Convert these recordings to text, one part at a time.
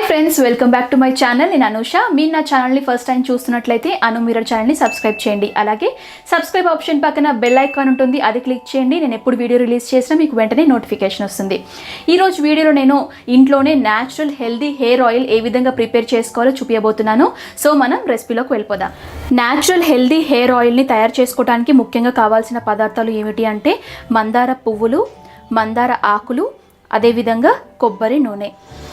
Friends, welcome back to my channel. నేను అనూష. మీరు నా ఛానల్ని ఫస్ట్ టైం చూస్తున్నట్లయితే అను మిర్రర్ ఛానల్ని సబ్స్క్రైబ్ చేయండి. అలాగే సబ్స్క్రైబ్ ఆప్షన్ పక్కన బెల్ ఐకాన్ ఉంటుంది, అది క్లిక్ చేయండి. నేను ఎప్పుడు వీడియో రిలీజ్ చేసినా మీకు వెంటనే నోటిఫికేషన్ వస్తుంది. ఈరోజు వీడియోలో నేను ఇంట్లోనే న్యాచురల్ హెల్దీ హెయిర్ ఆయిల్ ఏ విధంగా ప్రిపేర్ చేసుకోవాలో చూపించబోతున్నాను. సో మనం రెసిపీలోకి వెళ్ళిపోదాం. న్యాచురల్ హెల్దీ హెయిర్ ఆయిల్ని తయారు చేసుకోవడానికి ముఖ్యంగా కావాల్సిన పదార్థాలు ఏమిటి అంటే మందార పువ్వులు, మందార ఆకులు, అదేవిధంగా కొబ్బరి నూనె.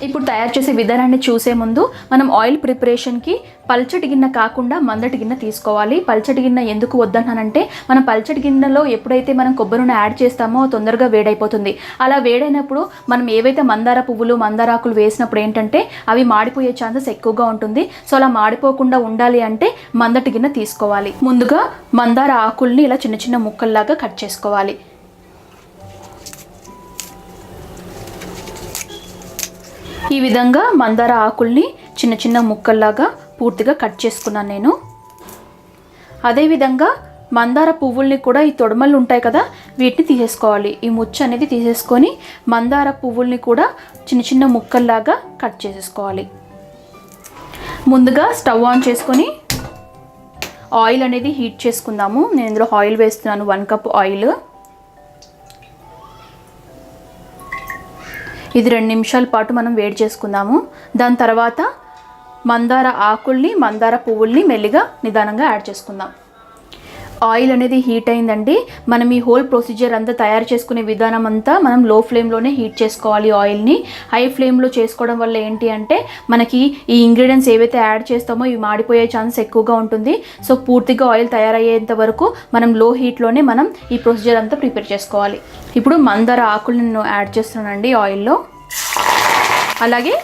ఇప్పుడు తయారు చేసే విధానాన్ని చూసే ముందు మనం ఆయిల్ ప్రిపరేషన్కి పల్చటి గిన్నె కాకుండా మందటి గిన్నె తీసుకోవాలి. పల్చటి గిన్నె ఎందుకు వద్దన్నానంటే మనం పల్చటి గిన్నెలో ఎప్పుడైతే మనం కొబ్బరి నూనె యాడ్ చేస్తామో తొందరగా వేడైపోతుంది. అలా వేడైనప్పుడు మనం ఏవైతే మందార పువ్వులు, మందార ఆకులు వేసినప్పుడు ఏంటంటే అవి మాడిపోయే ఛాన్సెస్ ఎక్కువగా ఉంటుంది. సో అలా మాడిపోకుండా ఉండాలి అంటే మందటి గిన్నె తీసుకోవాలి. ముందుగా మందార ఆకుల్ని ఇలా చిన్న చిన్న ముక్కల్లాగా కట్ చేసుకోవాలి. ఈ విధంగా మందార ఆకుల్ని చిన్న చిన్న ముక్కల్లాగా పూర్తిగా కట్ చేసుకున్నాను నేను. అదేవిధంగా మందార పువ్వుల్ని కూడా ఈ తొడమలు ఉంటాయి కదా, వీటిని తీసేసుకోవాలి. ఈ ముచ్చు అనేది తీసేసుకొని మందార పువ్వుల్ని కూడా చిన్న చిన్న ముక్కల్లాగా కట్ చేసేసుకోవాలి. ముందుగా స్టవ్ ఆన్ చేసుకొని ఆయిల్ అనేది హీట్ చేసుకుందాము. నేను ఇందులో ఆయిల్ వేస్తున్నాను, 1 కప్ ఆయిల్. ఇది 2 నిమిషాల పాటు మనం వేడి చేసుకుందాము. దాని తర్వాత మందార ఆకుల్ని, మందార పువ్వుల్ని మెల్లిగా నిదానంగా యాడ్ చేసుకుందాం. ఆయిల్ అనేది హీట్ అయిందండి. మనం ఈ హోల్ ప్రొసీజర్ అంతా తయారు చేసుకునే విధానం అంతా మనం లో ఫ్లేమ్లోనే హీట్ చేసుకోవాలి. ఆయిల్ని హై ఫ్లేమ్లో చేసుకోవడం వల్ల ఏంటి అంటే మనకి ఈ ఇంగ్రీడియంట్స్ ఏవైతే యాడ్ చేస్తామో ఇవి మాడిపోయే ఛాన్స్ ఎక్కువగా ఉంటుంది. సో పూర్తిగా ఆయిల్ తయారయ్యేంత వరకు మనం లో హీట్లోనే మనం ఈ ప్రొసీజర్ అంతా ప్రిపేర్ చేసుకోవాలి. ఇప్పుడు మందార ఆకుల్ని నేను యాడ్ చేస్తున్నానండి ఆయిల్లో. అలాగే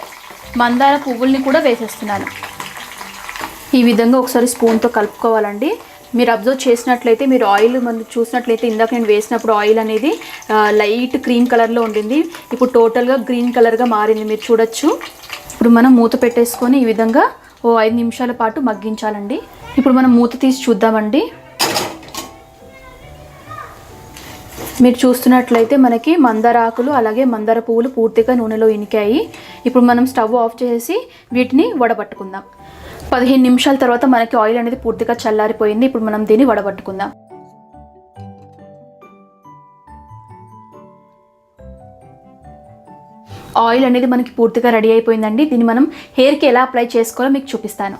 మందార పువ్వుల్ని కూడా వేసేస్తున్నాను. ఈ విధంగా ఒకసారి స్పూన్తో కలుపుకోవాలండి. మీరు అబ్జర్వ్ చేసినట్లయితే, మీరు ఆయిల్ మనం చూసినట్లయితే ఇందాక నేను వేసినప్పుడు ఆయిల్ అనేది లైట్ క్రీమ్ కలర్లో ఉండింది. ఇప్పుడు టోటల్గా గ్రీన్ కలర్గా మారింది, మీరు చూడొచ్చు. ఇప్పుడు మనం మూత పెట్టేసుకొని ఈ విధంగా 5 నిమిషాల పాటు మగ్గించాలండి. ఇప్పుడు మనం మూత తీసి చూద్దామండి. మీరు చూస్తున్నట్లయితే మనకి మందార ఆకులు అలాగే మందార పువ్వులు పూర్తిగా నూనెలో ఇనికాయి. ఇప్పుడు మనం స్టవ్ ఆఫ్ చేసి వీటిని వడబట్టుకుందాం. 15 నిమిషాల తర్వాత మనకి ఆయిల్ అనేది పూర్తిగా చల్లారిపోయింది. ఇప్పుడు మనం దీన్ని వడబట్టుకుందాం. ఆయిల్ అనేది మనకి పూర్తిగా రెడీ అయిపోయిందండి. దీన్ని మనం హెయిర్కి ఎలా అప్లై చేసుకోవాలో మీకు చూపిస్తాను.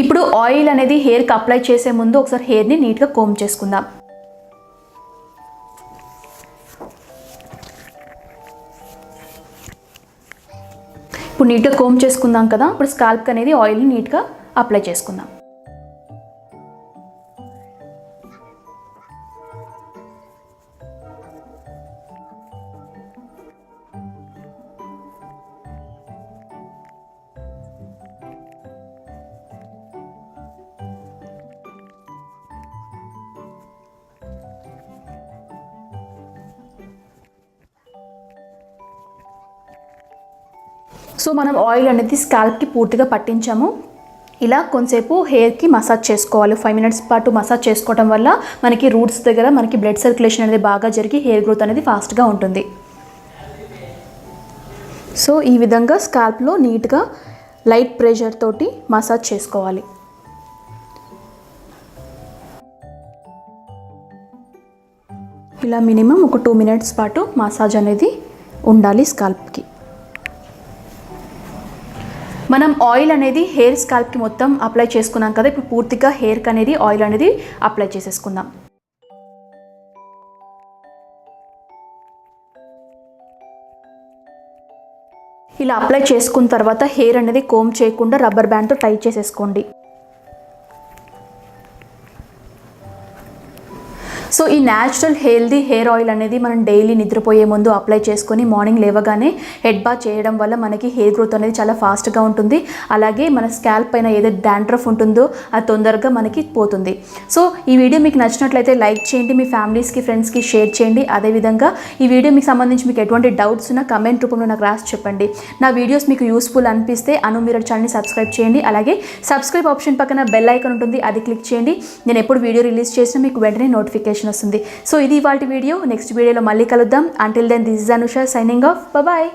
ఇప్పుడు ఆయిల్ అనేది హెయిర్కి అప్లై చేసే ముందు ఒకసారి హెయిర్ని నీట్గా కోమ్ చేసుకుందాం. ఇప్పుడు నీట్గా కోమ్ చేసుకుందాం కదా. ఇప్పుడు స్కాల్ప్కి అనేది ఆయిల్ని నీట్గా అప్లై చేసుకుందాం. సో మనం ఆయిల్ అనేది స్కాల్ప్కి పూర్తిగా పట్టించాము. ఇలా కొంతసేపు హెయిర్కి మసాజ్ చేసుకోవాలి. 5 మినిట్స్ పాటు మసాజ్ చేసుకోవడం వల్ల మనకి రూట్స్ దగ్గర మనకి బ్లడ్ సర్క్యులేషన్ అనేది బాగా జరిగి హెయిర్ గ్రోత్ అనేది ఫాస్ట్గా ఉంటుంది. సో ఈ విధంగా స్కాల్ప్లో నీట్గా లైట్ ప్రెషర్ తోటి మసాజ్ చేసుకోవాలి. ఇలా మినిమం ఒక 2 మినిట్స్ పాటు మసాజ్ అనేది ఉండాలి స్కాల్ప్కి. మనం ఆయిల్ అనేది హెయిర్ స్కాల్ప్కి మొత్తం అప్లై చేసుకున్నాం కదా. ఇప్పుడు పూర్తిగా హెయిర్కి అనేది ఆయిల్ అనేది అప్లై చేసేసుకుందాం. ఇలా అప్లై చేసుకున్న తర్వాత హెయిర్ అనేది కోమ్ చేయకుండా రబ్బర్ బ్యాండ్తో టై చేసేసుకోండి. సో ఈ న్యాచురల్ హెల్దీ హెయిర్ ఆయిల్ అనేది మనం డైలీ నిద్రపోయే ముందు అప్లై చేసుకొని మార్నింగ్ లేవగానే హెడ్ బాత్ చేయడం వల్ల మనకి హెయిర్ గ్రోత్ అనేది చాలా ఫాస్ట్గా ఉంటుంది. అలాగే మన స్కాల్ప్ పైన ఏదైతే డాండ్రఫ్ ఉంటుందో అది తొందరగా మనకి పోతుంది. సో ఈ వీడియో మీకు నచ్చినట్లయితే లైక్ చేయండి, మీ ఫ్యామిలీస్కి, ఫ్రెండ్స్కి షేర్ చేయండి. అదేవిధంగా ఈ వీడియో మీకు సంబంధించి మీకు ఎటువంటి డౌట్స్ ఉన్నా కమెంట్ రూపంలో నాకు రాసి చెప్పండి. నా వీడియోస్ మీకు యూస్ఫుల్ అనిపిస్తే అను మిర్రర్ ఛానల్ని సబ్స్క్రైబ్ చేయండి. అలాగే సబ్స్క్రైబ్ ఆప్షన్ పక్కన బెల్ ఐకాన్ ఉంటుంది, అది క్లిక్ చేయండి. నేను ఎప్పుడు వీడియో రిలీజ్ చేసినా మీకు వెంటనే నోటిఫికేషన్ వస్తుంది. సో ఇది ఇవాల్టి వీడియో. నెక్స్ట్ వీడియోలో మళ్ళీ కలుద్దాం. Until then this is Anusha signing off. Bye.